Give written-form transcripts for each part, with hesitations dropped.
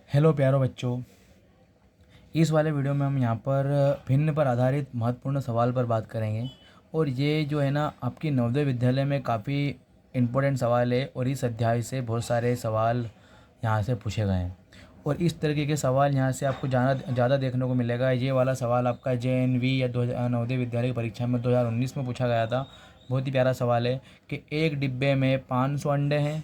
Hello प्यारो बच्चों। इस वाले वीडियो में हम यहाँ पर भिन्न पर आधारित महत्वपूर्ण सवाल पर बात करेंगे। और ये जो है ना, आपकी नवोदय विद्यालय में काफ़ी इम्पोर्टेंट सवाल है और इस अध्याय से बहुत सारे सवाल यहाँ से पूछे गए हैं। और इस तरीके के सवाल यहाँ से आपको ज़्यादा देखने को मिलेगा। ये वाला सवाल आपका JNV या नवोदय विद्यालय की परीक्षा में 2019 में पूछा गया था। बहुत ही प्यारा सवाल है कि एक डिब्बे में 500 अंडे हैं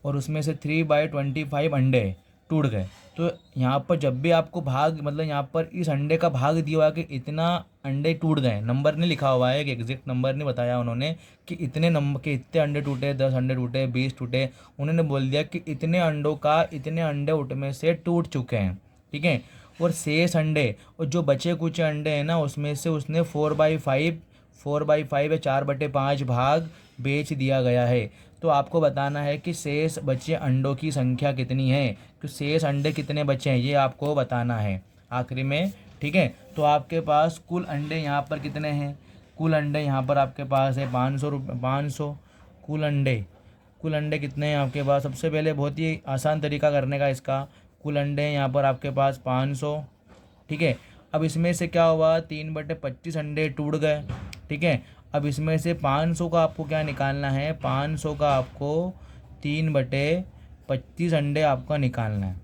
और उसमें से 3/25 अंडे टूट गए। तो यहाँ पर जब भी आपको भाग, मतलब यहाँ पर इस अंडे का भाग दिया हुआ है कि इतना अंडे टूट गए, नंबर नहीं लिखा हुआ है कि एग्जैक्ट नंबर नहीं बताया उन्होंने कि इतने नंबर के इतने अंडे टूटे, 10 अंडे टूटे, 20 टूटे। उन्होंने बोल दिया कि इतने अंडों का इतने अंडे उठने से टूट चुके हैं, ठीक है। और शेष अंडे और जो बचे कुछ अंडे हैं ना, उसमें से उसने 4/5 या 4/5 भाग बेच दिया गया है। तो आपको बताना है कि शेष बचे अंडों की संख्या कितनी है। तो शेष अंडे कितने बचे हैं ये आपको बताना है आखिरी में, ठीक है। तो आपके पास कुल अंडे यहाँ पर कितने हैं? कुल अंडे यहाँ पर आपके पास है 500। कुल अंडे कितने हैं आपके पास? सबसे पहले बहुत ही आसान तरीका करने का इसका, कुल अंडे हैं यहाँ पर आपके पास 500, ठीक है। अब इसमें से क्या हुआ, 3/25 अंडे टूट गए, ठीक है। अब इसमें से 500 का आपको क्या निकालना है? 500 का आपको 3/25 अंडे आपका निकालना है।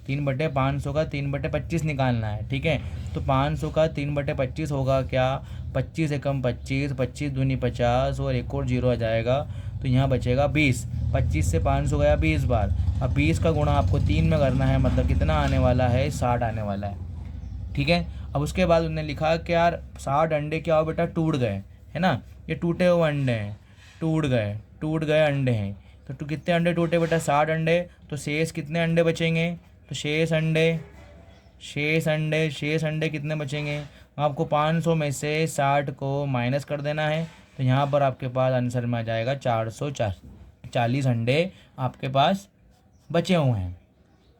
3/500 का 3/25 निकालना है, ठीक है। तो 500 का 3/25 होगा क्या? 25 एकम 25, 25 दूनी 50 और एक और जीरो आ जाएगा, तो यहाँ बचेगा 20। 25 से 500 गया 20 बार। अब 20 का गुणा आपको 3 में करना है, मतलब कितना आने वाला है? 60 आने वाला है, ठीक है। अब उसके बाद उन्होंने लिखा कि यार 60 अंडे क्या हो बेटा? टूट गए, है ना। ये टूटे हुए अंडे हैं, टूट गए अंडे हैं। तो कितने अंडे टूटे बेटा? 60 अंडे। तो शेष कितने अंडे बचेंगे? तो शेष अंडे कितने बचेंगे? आपको 500 में से 60 को माइनस कर देना है। तो यहाँ पर आपके पास आंसर में आ जाएगा 440 अंडे आपके पास बचे हुए हैं,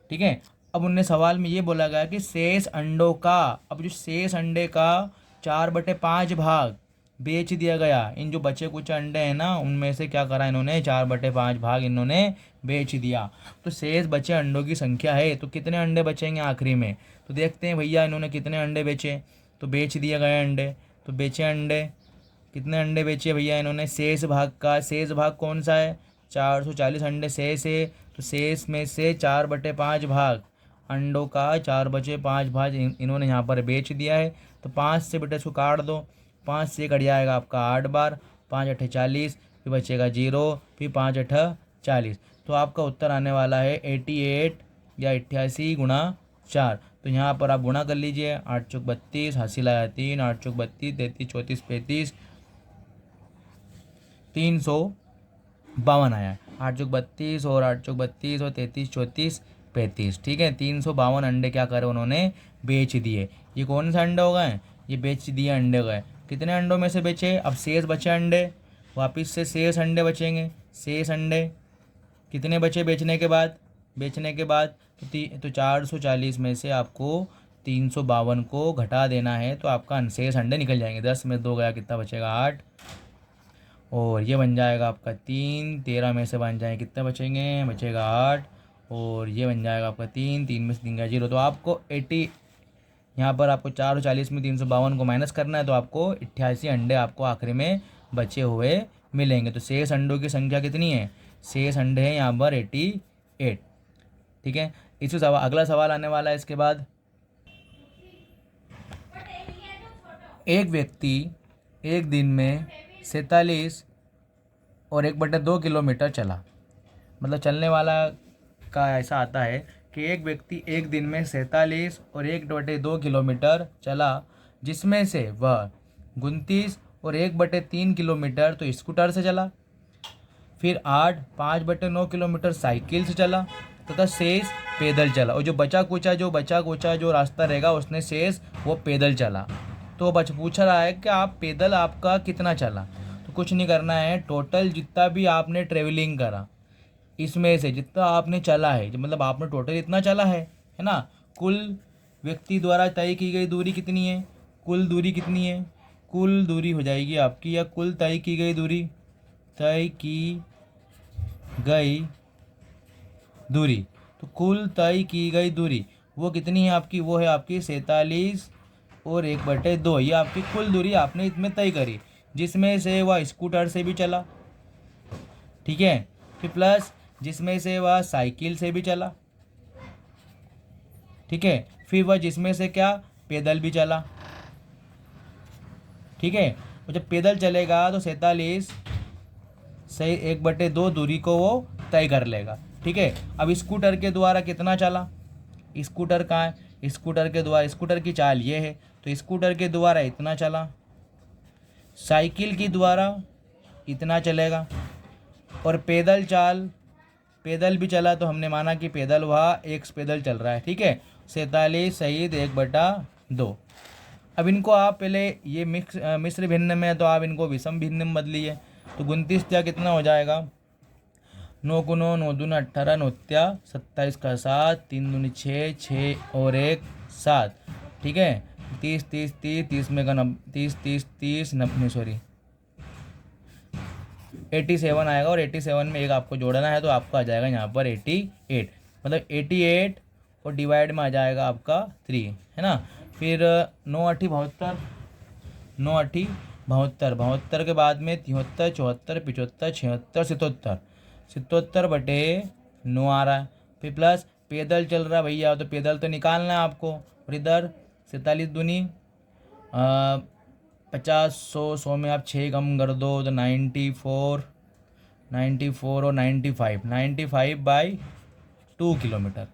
ठीक है। अब उनने सवाल में ये बोला गया कि शेष अंडों का, अब जो शेष अंडे का 4/5 भाग बेच दिया गया। इन जो बचे कुछ अंडे हैं ना, उनमें से क्या करा इन्होंने? 4/5 भाग इन्होंने बेच दिया। तो शेष बचे अंडों की संख्या है, तो कितने अंडे बचेंगे आखिरी में? तो देखते हैं भैया इन्होंने कितने अंडे बेचे। तो बेच दिए गए अंडे, तो बेचे अंडे, कितने अंडे बेचे भैया इन्होंने? शेष भाग कौन सा है? 440 अंडे शेष है। तो शेष में से 4/5 भाग अंडों का 4/5 भाग इन्होंने यहाँ पर बेच दिया है। तो 5 से बेटा इसको काट दो, 5 से कट जाएगा आपका 8 बार, 5 8 40, फिर बचेगा 0, फिर 5 8 40। तो आपका उत्तर आने वाला है 88 या 88 गुणा 4। तो यहाँ पर आप गुणा कर लीजिए, 8 चौक 32, हासिल आया 3, 8 चौक 32, 33 34 35, 352 आया। 8 चौक 32 और 8 चौक 32 और 33 34 35, ठीक है। 352 अंडे क्या करे उन्होंने? बेच दिए। ये कौन सा अंडे हो गए? ये बेच दिए अंडे गए। कितने अंडों में से बेचे? अब शेष बचे अंडे, वापस से शेष अंडे बचेंगे। शेष अंडे कितने बचे बेचने के बाद? तो 440 में से आपको 352 को घटा देना है, तो आपका शेष अंडे निकल जाएंगे। 10 में 2 गया, कितना बचेगा? 8। और ये बन जाएगा आपका 3, 13 में से बन जाए कितने बचेंगे? बचेगा 8। और ये बन जाएगा आपका 3, 3 में से 3 का 0। तो आपको 80, यहाँ पर आपको 440 में 352 को माइनस करना है, तो आपको 88 अंडे आपको आखिरी में बचे हुए मिलेंगे। तो शेष अंडों की संख्या कितनी है? शेष अंडे हैं यहाँ पर 88, ठीक है। इसी सवाल, अगला सवाल आने वाला है इसके बाद। एक व्यक्ति एक दिन में 47 और 1/2 किलोमीटर चला। मतलब चलने वाला का ऐसा आता है कि एक व्यक्ति एक दिन में 47 और 1/2 किलोमीटर चला, जिसमें से वह 29 और 1/3 किलोमीटर तो स्कूटर से चला, फिर 5/9 किलोमीटर साइकिल से चला तथा शेष पैदल चला। और जो बचा कुचा जो रास्ता रहेगा उसने शेष वो पैदल चला। तो पूछ रहा है कि आप पैदल आपका कितना चला? तो कुछ नहीं करना है, टोटल जितना भी आपने ट्रेवलिंग करा इसमें से जितना आपने चला है, मतलब आपने टोटल इतना चला है ना। कुल व्यक्ति द्वारा तय की गई दूरी कितनी है? कुल दूरी कितनी है? कुल दूरी हो जाएगी आपकी, या कुल तय की गई दूरी, तो कुल तय की गई दूरी वो कितनी है आपकी, वो है आपकी 47 और 1/2, ये आपकी कुल दूरी आपने इसमें तय करी, जिसमें से वह स्कूटर से भी चला, ठीक है, फिर प्लस जिसमें से वह साइकिल से भी चला, ठीक है, फिर वह जिसमें से क्या पैदल भी चला, ठीक है। और जब पैदल चलेगा तो 47 से 1/2 दूरी को वो तय कर लेगा, ठीक है। अब स्कूटर के द्वारा कितना चला, स्कूटर कहाँ है, स्कूटर के द्वारा, स्कूटर की चाल ये है, तो स्कूटर के द्वारा इतना चला, साइकिल की द्वारा इतना चलेगा, और पैदल चाल, पैदल भी चला तो हमने माना कि पैदल वहाँ एक पैदल चल रहा है, ठीक है। 47 सहित 1/2। अब इनको आप पहले ये मिश्र भिन्न में है तो आप इनको विषम भिन्न में बदलिए, तो 29 क्या कितना हो जाएगा, 9 को 9, 9 दूना 18, 9 त्या 27 का 7, 3 दूनी 6, 6 और 1 7, ठीक है। 30 30 30 30 में का 30 30 30 90 सॉरी 87 आएगा, और 87 में एक आपको जोड़ना है तो आपका आ जाएगा यहाँ पर 88, मतलब 88 और डिवाइड में आ जाएगा आपका 3, है ना। फिर 9 8 72, 9 8 72, 72 के बाद में 73 74 75 76 77, 77/9 आ रहा है। फिर प्लस पैदल चल रहा है भैया, तो पैदल तो निकालना है आपको, और इधर 47 दूनी 50, 100, 100 में आप 6 कम कर दो तो 94, 94 और 95/2 किलोमीटर,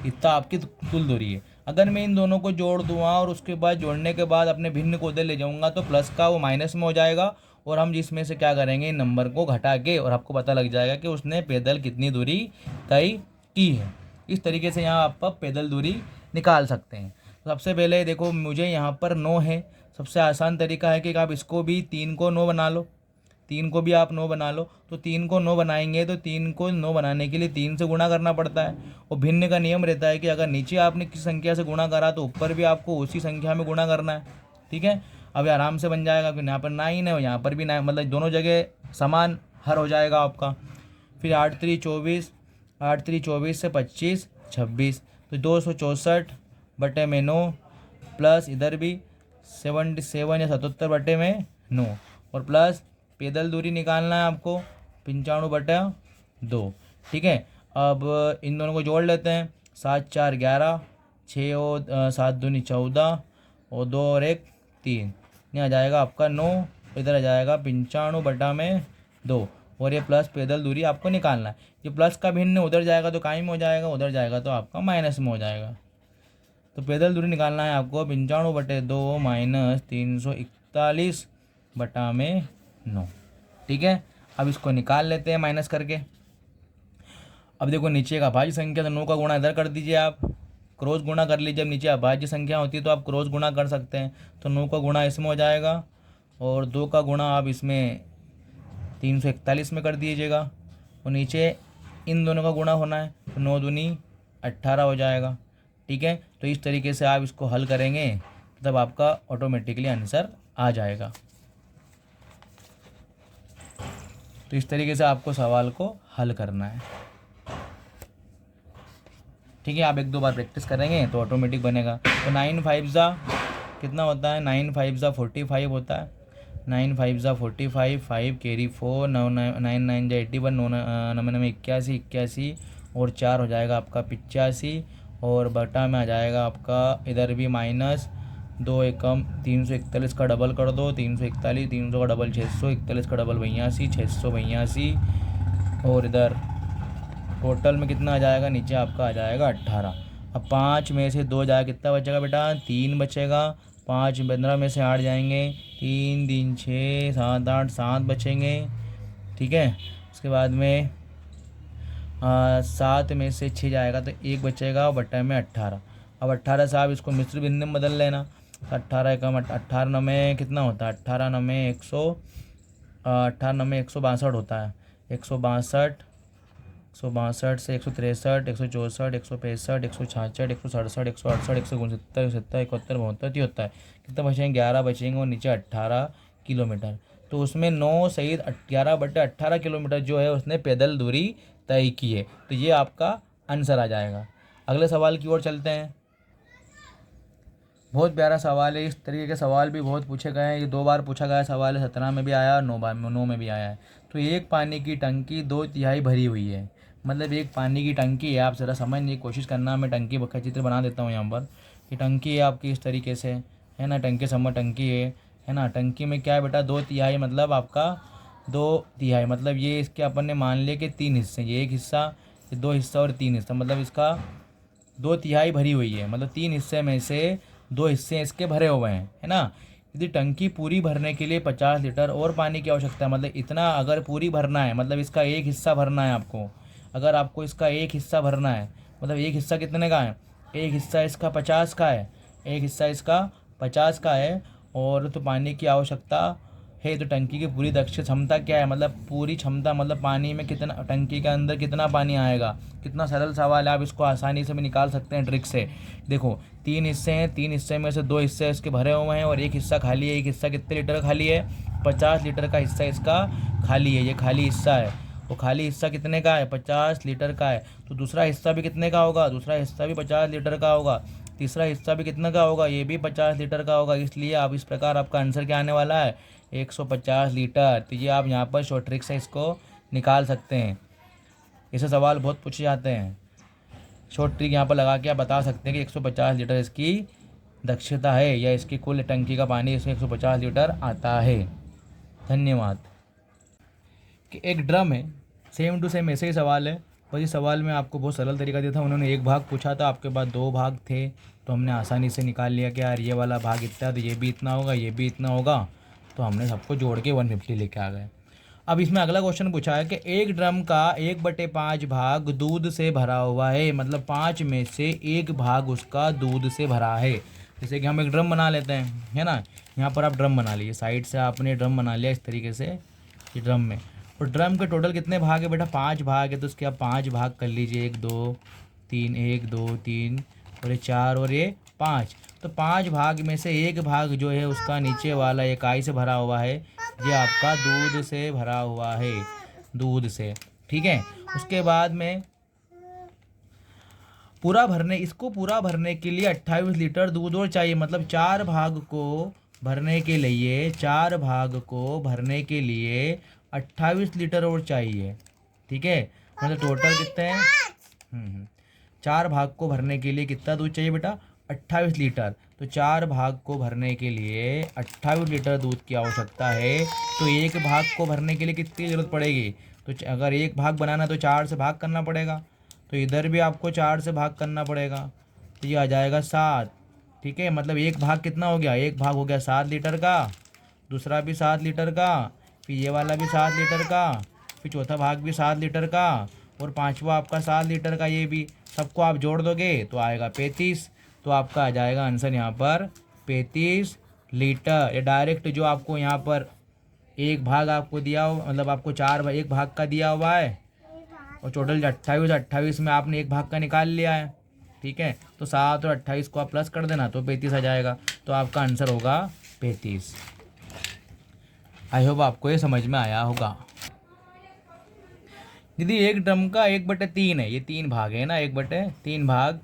इतना आपकी कुल दूरी है। अगर मैं इन दोनों को जोड़ दूँगा और उसके बाद जोड़ने के बाद अपने भिन्न को उधर ले जाऊँगा तो प्लस का वो माइनस में हो जाएगा, और हम जिसमें से क्या करेंगे इन नंबर को घटा के, और आपको पता लग जाएगा कि उसने पैदल कितनी दूरी तय की है। इस तरीके से यहाँ आप पैदल दूरी निकाल सकते हैं। सबसे पहले देखो मुझे यहाँ पर 9 है, सबसे आसान तरीका है कि आप इसको भी 3 को 9 बना लो, 3 को भी आप 9 बना लो, तो 3 को 9 बनाएंगे तो 3 को 9 बनाने के लिए 3 से गुणा करना पड़ता है, और भिन्न का नियम रहता है कि अगर नीचे आपने किसी संख्या से गुणा करा तो ऊपर भी आपको उसी संख्या में गुणा करना है, ठीक है। अब आराम से बन जाएगा, फिर यहाँ पर 9 है और यहाँ पर भी 9, मतलब दोनों जगह समान हर हो जाएगा आपका। फिर 8 3 24, 8 3 24 से 25 26, तो 264/9 प्लस इधर भी 77 या 77/9, और प्लस पैदल दूरी निकालना है आपको 95/2, ठीक है। अब इन दोनों को जोड़ लेते हैं, 7 4 11, 6 और 7 दूनी 14, और 2 और 1 3, ये आ जाएगा आपका 9, इधर आ जाएगा 95/2, और ये प्लस पैदल दूरी आपको निकालना है। ये प्लस का भिन्न उधर जाएगा तो कायम हो जाएगा, उधर जाएगा तो आपका माइनस में हो जाएगा। तो पैदल दूरी निकालना है आपको 95/2 माइनस 341/9, ठीक है। अब इसको निकाल लेते हैं माइनस करके। अब देखो नीचे का अभाज्य संख्या, तो 9 का गुणा इधर कर दीजिए, आप क्रॉस गुणा कर लीजिए। जब नीचे अभाज्य संख्या होती है तो आप क्रॉस गुणा कर सकते हैं, तो 9 का गुणा इसमें हो जाएगा, और 2 का गुणा आप इसमें 341 में कर दीजिएगा, और नीचे इन दोनों का गुणा होना है, तो 9 दूनी 18 हो जाएगा, ठीक है। तो इस तरीके से आप इसको हल करेंगे तब आपका ऑटोमेटिकली आंसर आ जाएगा। तो इस तरीके से आपको सवाल को हल करना है, ठीक है। आप 1 2 बार प्रैक्टिस करेंगे तो ऑटोमेटिक बनेगा। तो 9 5 जा कितना होता है, 9 5 जा 45 होता है, 9 5 जा 45, 5 कैरी 4, 9 9 9 जा 81, 9 9 81, 81 और 4 हो जाएगा आपका 85, और बटा में आ जाएगा आपका इधर भी माइनस 2 एकम 341 का डबल कर दो, 341, 300 का डबल 600, 41 का डबल 82, 682, और इधर टोटल में कितना आ जाएगा, नीचे आपका आ जाएगा 18। अब 5 में से 2 जाएगा, कितना बचेगा बेटा, 3 बचेगा। 5 15 में से 8 जाएंगे, 3 3 6 7 8 7 बचेंगे, ठीक है। उसके बाद में 7 में से 6 जाएगा तो 1 बचेगा, बट्टा में 18। अब 18 से आप इसको मिश्र भिन्न में बदल लेना, 18 कम 18 में कितना होता है, 18 में 162 होता है, 162 से 163, 164, 165, 166, 167, 168, 169, 170, 71, 72, 73 कितना बचेंगे, 11 बचेंगे, और नीचे 18 किलोमीटर। तो उसमें 9 सहित 11/18 किलोमीटर जो है उसने पैदल दूरी तय की है। तो ये आपका आंसर आ जाएगा। अगले सवाल की ओर चलते हैं। बहुत प्यारा सवाल है। इस तरीके के सवाल भी बहुत पूछे गए हैं। ये 2 बार पूछा गया सवाल है, 17 में भी आया और 9 में भी आया है। तो एक पानी की टंकी 2/3 भरी हुई है। मतलब एक पानी की टंकी है, आप ज़रा समझने की कोशिश करना। मैं टंकी का चित्र बना देता हूँ यहाँ पर। ये टंकी है आपकी इस तरीके से, है ना। टंकी समझ, टंकी है ना। टंकी में क्या है बेटा, 2/3 मतलब आपका 2/3 मतलब ये इसके अपन ने मान लिया कि 3 हिस्से, ये एक हिस्सा, ये 2 हिस्सा और 3 हिस्सा, मतलब इसका 2/3 भरी हुई है। मतलब 3 हिस्से में से 2 हिस्से इसके भरे हुए हैं, है ना। यदि टंकी पूरी भरने के लिए 50 लीटर और पानी की आवश्यकता है, मतलब इतना अगर पूरी भरना है, मतलब इसका एक हिस्सा भरना है आपको। अगर आपको इसका एक हिस्सा भरना है, मतलब एक हिस्सा कितने का है, एक हिस्सा इसका 50 का है, एक हिस्सा इसका 50 का है, और तो पानी की आवश्यकता है। तो टंकी की पूरी दक्ष क्षमता क्या है, मतलब पूरी क्षमता, मतलब पानी में कितना, टंकी के अंदर कितना पानी आएगा। कितना सरल सवाल है, आप इसको आसानी से भी निकाल सकते हैं ट्रिक से। देखो 3 हिस्से हैं, 3 हिस्से में से 2 हिस्से इसके भरे हुए हैं और एक हिस्सा खाली है। एक हिस्सा कितने लीटर का खाली है, 50 लीटर का हिस्सा इसका खाली है। ये खाली हिस्सा है। वो खाली हिस्सा कितने का है, 50 लीटर का है। तो दूसरा हिस्सा भी कितने का होगा, दूसरा हिस्सा भी 50 लीटर का होगा। तीसरा हिस्सा भी कितना का होगा, ये भी 50 लीटर का होगा। इसलिए आप इस प्रकार आपका आंसर क्या आने वाला है, 150 लीटर। तो ये आप यहाँ पर शॉर्ट ट्रिक से इसको निकाल सकते हैं। ऐसे सवाल बहुत पूछे जाते हैं। शॉर्ट ट्रिक यहाँ पर लगा के आप बता सकते हैं कि 150 लीटर इसकी दक्षता है, या इसकी कुल टंकी का पानी इसमें 150 लीटर आता है। धन्यवाद। कि एक ड्रम है, सेम टू सेम ऐसे ही सवाल है, पर इस सवाल में आपको बहुत सरल तरीका दिया था। उन्होंने एक भाग पूछा था, आपके पास 2 भाग थे, तो हमने आसानी से निकाल लिया कि यार ये वाला भाग इतना, तो ये भी इतना होगा, ये भी इतना होगा। तो हमने सबको जोड़ के 150 लेके आ गए। अब इसमें अगला क्वेश्चन पूछा है कि एक ड्रम का 1/5 भाग दूध से भरा हुआ है। मतलब 5 में से 1 भाग उसका दूध से भरा है। जैसे कि हम एक ड्रम बना लेते हैं, है ना। यहाँ पर आप ड्रम बना लीजिए, साइड से आपने ड्रम बना लिया इस तरीके से, ये ड्रम में। और ड्रम के टोटल कितने भाग है बेटा, 5 भाग है। तो उसके आप 5 भाग कर लीजिए, 1 2 3, 1 2 3 और ये 4 और ये 5। तो 5 भाग में से 1 भाग जो है उसका नीचे वाला इकाई से भरा हुआ है, ये आपका दूध से भरा हुआ है, दूध से। ठीक है। उसके बाद में पूरा भरने के लिए 28 लीटर दूध और चाहिए। मतलब 4 भाग को भरने के लिए, 4 भाग को भरने के लिए 28 लीटर और चाहिए। ठीक है। मतलब टोटल कितने हैं, 4 भाग को भरने के लिए कितना दूध चाहिए बेटा, 28 लीटर। तो 4 भाग को भरने के लिए 28 लीटर दूध की आवश्यकता है। तो एक भाग को भरने के लिए कितनी ज़रूरत पड़ेगी, तो अगर एक भाग बनाना तो 4 से भाग करना पड़ेगा। तो इधर भी आपको 4 से भाग करना पड़ेगा, तो ये आ जाएगा 7। ठीक है। मतलब एक भाग कितना हो गया, एक भाग हो गया 7 लीटर का, दूसरा भी 7 लीटर का, फिर ये वाला भी 7 लीटर का, फिर चौथा भाग भी 7 लीटर का, और पांचवा आपका 7 लीटर का ये भी। सबको आप जोड़ दोगे तो आएगा 35। तो आपका आ जाएगा आंसर यहाँ पर 35 लीटर। ये डायरेक्ट जो आपको यहाँ पर एक भाग आपको दिया हो, मतलब आपको 4 एक भाग का दिया हुआ है, और टोटल 28 में आपने एक भाग का निकाल लिया है। ठीक है। तो 7 और 28 को आप प्लस कर देना तो 35 आ जाएगा। तो आपका आंसर होगा 35। आई होप आपको ये समझ में आया होगा। यदि एक ड्रम का 1/3 है, ये 3 भाग है ना, 1/3 भाग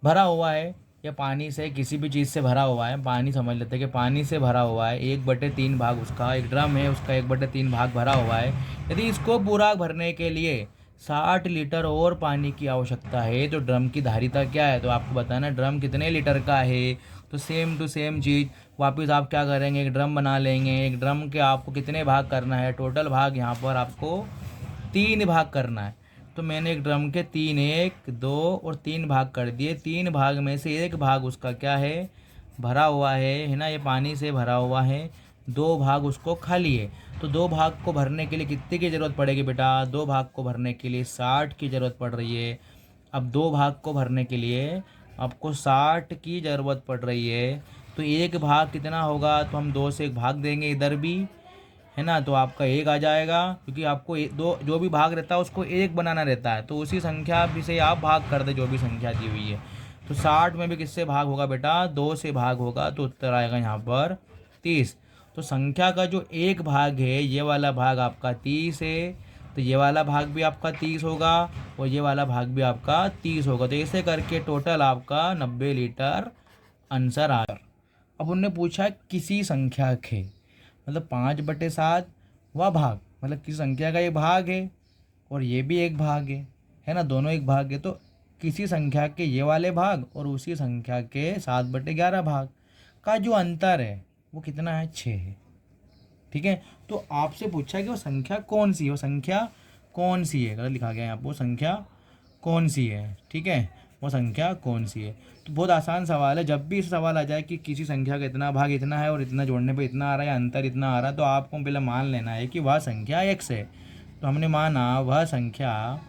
भरा हुआ है, या पानी से किसी भी चीज़ से भरा हुआ है, पानी समझ लेते हैं कि पानी से भरा हुआ है, 1/3 भाग उसका, एक ड्रम है उसका 1/3 भाग भरा हुआ है। यदि इसको पूरा भरने के लिए 60 लीटर और पानी की आवश्यकता है, तो ड्रम की धारिता क्या है। तो आपको बताना ड्रम कितने लीटर का है। तो सेम टू सेम चीज़ वापस आप क्या करेंगे, एक ड्रम बना लेंगे। एक ड्रम के आपको कितने भाग करना है, टोटल भाग यहाँ पर आपको 3 भाग करना है। तो मैंने एक ड्रम के 3, 1 2 और 3 भाग कर दिए। 3 भाग में से एक भाग उसका क्या है, भरा हुआ है ना, ये पानी से भरा हुआ है। 2 भाग उसको खाली है। तो 2 भाग को भरने के लिए कितने की ज़रूरत पड़ेगी बेटा, 2 भाग को भरने के लिए 60 की ज़रूरत पड़ रही है। अब 2 भाग को भरने के लिए आपको 60 की ज़रूरत पड़ रही है। तो एक भाग कितना होगा, तो हम 2 से एक भाग देंगे इधर भी, है ना। तो आपका 1 आ जाएगा, क्योंकि आपको दो जो भी भाग रहता है उसको 1 बनाना रहता है। तो उसी संख्या भी से आप भाग कर दे जो भी संख्या दी हुई है। तो 60 में भी किससे भाग होगा बेटा, 2 से भाग होगा। तो उत्तर आएगा यहाँ पर 30। तो संख्या का जो एक भाग है, ये वाला भाग आपका 30 है। तो ये वाला भाग भी आपका 30 होगा और ये वाला भाग भी आपका 30 होगा। तो ऐसे करके टोटल आपका 90 लीटर आंसर आ गया। अब उनने पूछा किसी संख्या के, मतलब 5/7 वह भाग, मतलब किसी संख्या का ये भाग है और ये भी एक भाग है ना, दोनों एक भाग है। तो किसी संख्या के ये वाले भाग और उसी संख्या के 7/11 भाग का जो अंतर है वो कितना है, 6 है। ठीक है, तो आपसे पूछा है कि वो संख्या कौन सी है, वो संख्या कौन सी है, गलत लिखा गया है यहाँ पर, वो संख्या कौन सी है। ठीक है, वो संख्या कौन सी है। तो बहुत आसान सवाल है, जब भी इस सवाल आ जाए कि किसी संख्या का इतना भाग इतना है और इतना जोड़ने पे इतना आ रहा है, अंतर इतना आ रहा है, तो आपको पहले मान लेना है कि वह संख्या x है। तो हमने माना वह संख्या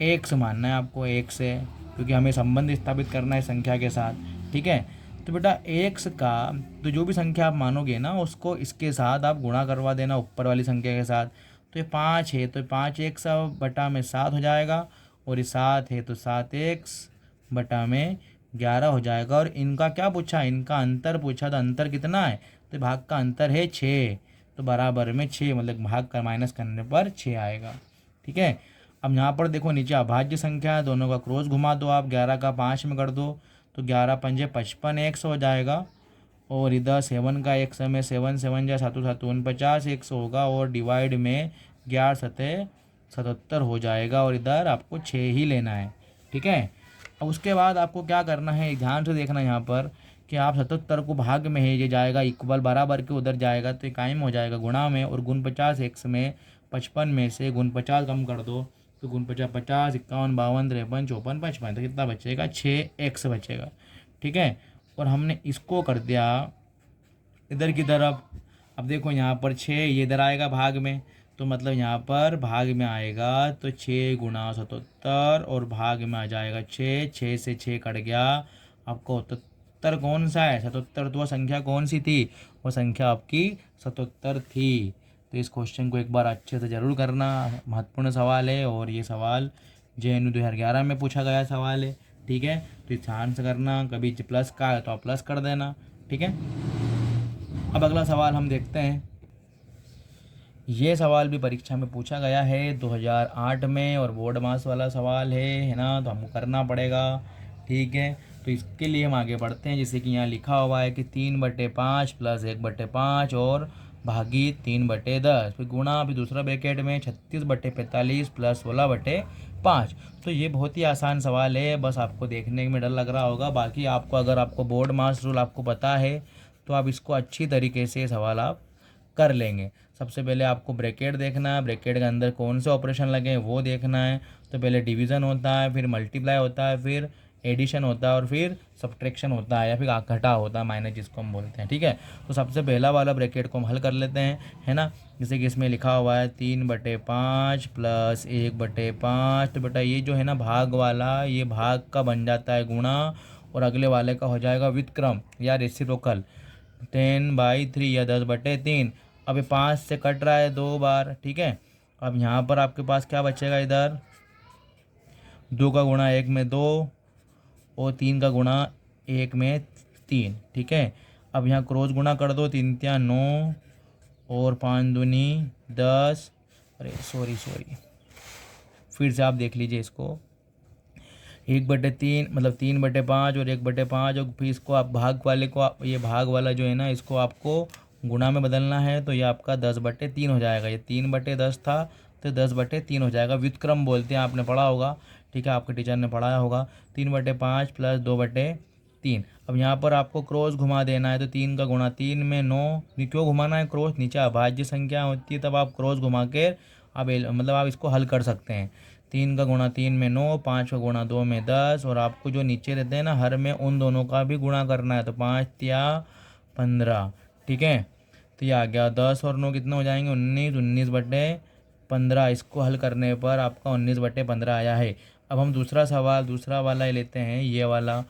x मानना है आपको, x है, क्योंकि हमें संबंध स्थापित करना है संख्या के साथ। ठीक है, तो बेटा x का, तो जो भी संख्या आप मानोगे ना उसको इसके साथ आप गुणा करवा देना ऊपर वाली संख्या के साथ। तो ये 5 है तो 5x/7 हो जाएगा, और ये 7 है तो 7x/11 हो जाएगा। और इनका क्या पूछा, इनका अंतर पूछा, तो अंतर कितना है, तो भाग का अंतर है 6, तो बराबर में 6, मतलब भाग का माइनस करने पर 6 आएगा। ठीक है, अब यहाँ पर देखो नीचे अभाज्य संख्या है, दोनों का क्रॉस घुमा दो आप, 11 का 5 में कर दो तो 11×5 = 55x हो जाएगा, और इधर 7 का x में 7 7 जा 7 7 49x होगा, और डिवाइड में 11×7 = 77 हो जाएगा, और इधर आपको 6 ही लेना है। ठीक है, अब उसके बाद आपको क्या करना है, ध्यान से देखना यहाँ पर कि आप 77 को भाग में है, ये जाएगा इक्वल बराबर के उधर जाएगा तो कायम हो जाएगा गुणा में, और गुण 50x में 55 में से गुण 50 कम कर दो तो गुण 50 50 51 52 53 54 55, तो कितना बचेगा, 6x बचेगा। ठीक है, और हमने इसको कर दिया इधर की तरफ। अब देखो यहाँ पर 6 ये इधर आएगा भाग में, तो मतलब यहाँ पर भाग में आएगा तो 6×77, और भाग में आ जाएगा 6, 6 से 6 कट गया, आपको 77 कौन सा है, 77, तो वह संख्या कौन सी थी, वो संख्या आपकी 77 थी। तो इस क्वेश्चन को एक बार अच्छे से ज़रूर करना, महत्वपूर्ण सवाल है, और ये सवाल JNU 2011 में पूछा गया सवाल है। ठीक है, तो ध्यान से करना, कभी प्लस का है तो आप प्लस कर देना। ठीक है, अब अगला सवाल हम देखते हैं। ये सवाल भी परीक्षा में पूछा गया है 2008 में, और बोर्ड मास वाला सवाल है ना, तो हमको करना पड़ेगा। ठीक है, तो इसके लिए हम आगे बढ़ते हैं। जैसे कि यहाँ लिखा हुआ है कि 3/5 + 1/5 और भागी 3/10, फिर गुणा, फिर दूसरा ब्रैकेट में 36/45 + 16/5। तो ये बहुत ही आसान सवाल है, बस आपको देखने में डर लग रहा होगा, बाकी आपको अगर आपको बोर्ड मास रूल आपको पता है तो आप इसको अच्छी तरीके से सवाल आप कर लेंगे। सबसे पहले आपको ब्रैकेट देखना है, ब्रैकेट के अंदर कौन से ऑपरेशन लगे हैं वो देखना है। तो पहले डिवीज़न होता है, फिर मल्टीप्लाई होता है, फिर एडिशन होता है, और फिर सब्ट्रैक्शन होता है, या फिर घटा होता है, माइनस जिसको हम बोलते हैं। ठीक है, तो सबसे पहला वाला ब्रैकेट को हम हल कर लेते हैं, है ना। जैसे कि इसमें लिखा हुआ है 3/5 + 1/5, तो बेटा ये जो है ना भाग वाला, ये भाग का बन जाता है गुणा, और अगले वाले का हो जाएगा व्युत्क्रम या रेसिप्रोकल, 10/3 या 10/3। अब ये 5 से कट रहा है 2 बार। ठीक है, अब यहाँ पर आपके पास क्या बचेगा, इधर 2 का गुणा 1 में 2, और 3 का गुणा 1 में 3। ठीक है, अब यहाँ क्रॉस गुणा कर दो, 3 × 9 और 5 दूनी 10, अरे सॉरी फिर से आप देख लीजिए इसको, 1/3 मतलब 3/5 और 1/5, और फिर इसको आप भाग वाले को ये भाग वाला जो है ना इसको आपको गुणा में बदलना है, तो ये आपका 10/3 हो जाएगा। ये 3/10 था तो 10/3 हो जाएगा, व्युत्क्रम बोलते हैं, आपने पढ़ा होगा। ठीक है, आपके टीचर ने पढ़ाया होगा। 3/5 + 2/3। अब यहाँ पर आपको क्रॉस घुमा देना है, तो 3 का गुणा 3 में 9, क्यों घुमाना है क्रॉस, नीचे अभाज्य संख्या होती है तब आप क्रॉस घुमा के आप मतलब आप इसको हल कर सकते हैं। 3 का गुणा 3 में 9, 5 का गुणा 2 में 10, और आपको जो नीचे रहते हैं ना हर में उन दोनों का भी गुणा करना है, तो 5 या 15। ठीक है, तो ये आ गया 10 और 9 कितना हो जाएंगे, 19, 19/15। इसको हल करने पर आपका 19/15 आया है। अब हम दूसरा वाला लेते हैं, ये वाला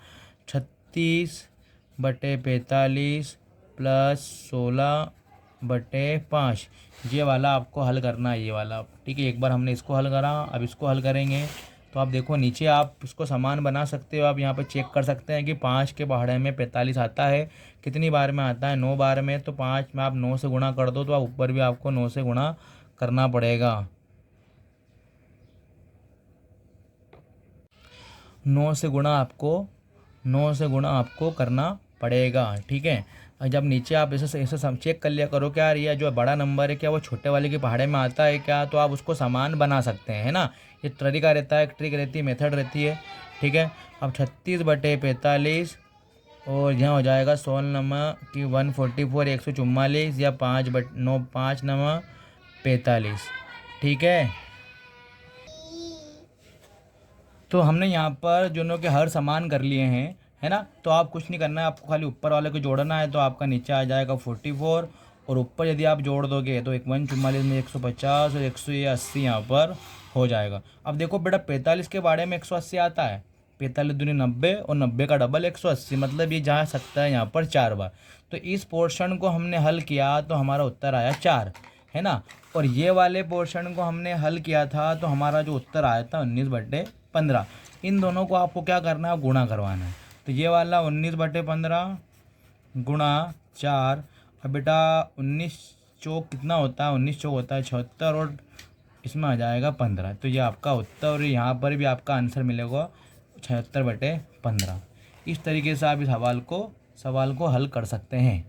36/45 + 16/5, ये वाला आपको हल करना है, ये वाला। ठीक है, एक बार हमने इसको हल करा, अब इसको हल करेंगे तो आप देखो नीचे आप इसको समान बना सकते हो। आप यहाँ पे चेक कर सकते हैं कि 5 के पहाड़े में 45 आता है, कितनी बार में आता है, 9 बार में। तो 5 में आप 9 से गुणा कर दो, तो आप ऊपर भी आपको 9 से गुणा करना पड़ेगा। 9 से गुणा आपको करना पड़ेगा, ठीक है। और जब नीचे आप ऐसे सब चेक कर लिया करो क्या यार ये जो बड़ा नंबर है क्या वो छोटे वाले के पहाड़े में आता है क्या, तो आप उसको समान बना सकते हैं, है ना। ये तरीका रहता है, एक ट्रिक रहती है, मेथड रहती है, ठीक है। अब 36/45 और यहाँ हो जाएगा 16 नमा कि 144 144 या 5/9 5 नमा 45, ठीक है। तो हमने यहाँ पर दोनों के हर समान कर लिए हैं, है ना। तो आप कुछ नहीं करना है, आपको खाली ऊपर वाले को जोड़ना है। तो आपका नीचे आ जाएगा 44 और ऊपर यदि आप जोड़ दोगे तो 144 में 150 और 180 यहाँ पर हो जाएगा। अब देखो बेटा 45 के बारे में 180 आता है, 45 दूनी 90 और 90 का डबल 180, मतलब ये जा सकता है यहाँ पर 4 बार। तो इस पोर्शन को हमने हल किया तो हमारा उत्तर आया 4, है ना। और ये वाले पोर्शन को हमने हल किया था तो हमारा जो उत्तर आया था 19/15। इन दोनों को आपको क्या करना है, गुणा करवाना है। तो ये वाला 19/15 गुणा 4। अब बेटा 19 चौक कितना होता है, 19 चौक होता है 76 और इसमें आ जाएगा 15। तो ये आपका उत्तर, और यहाँ पर भी आपका आंसर मिलेगा 76/15। इस तरीके से आप इस सवाल को हल कर सकते हैं।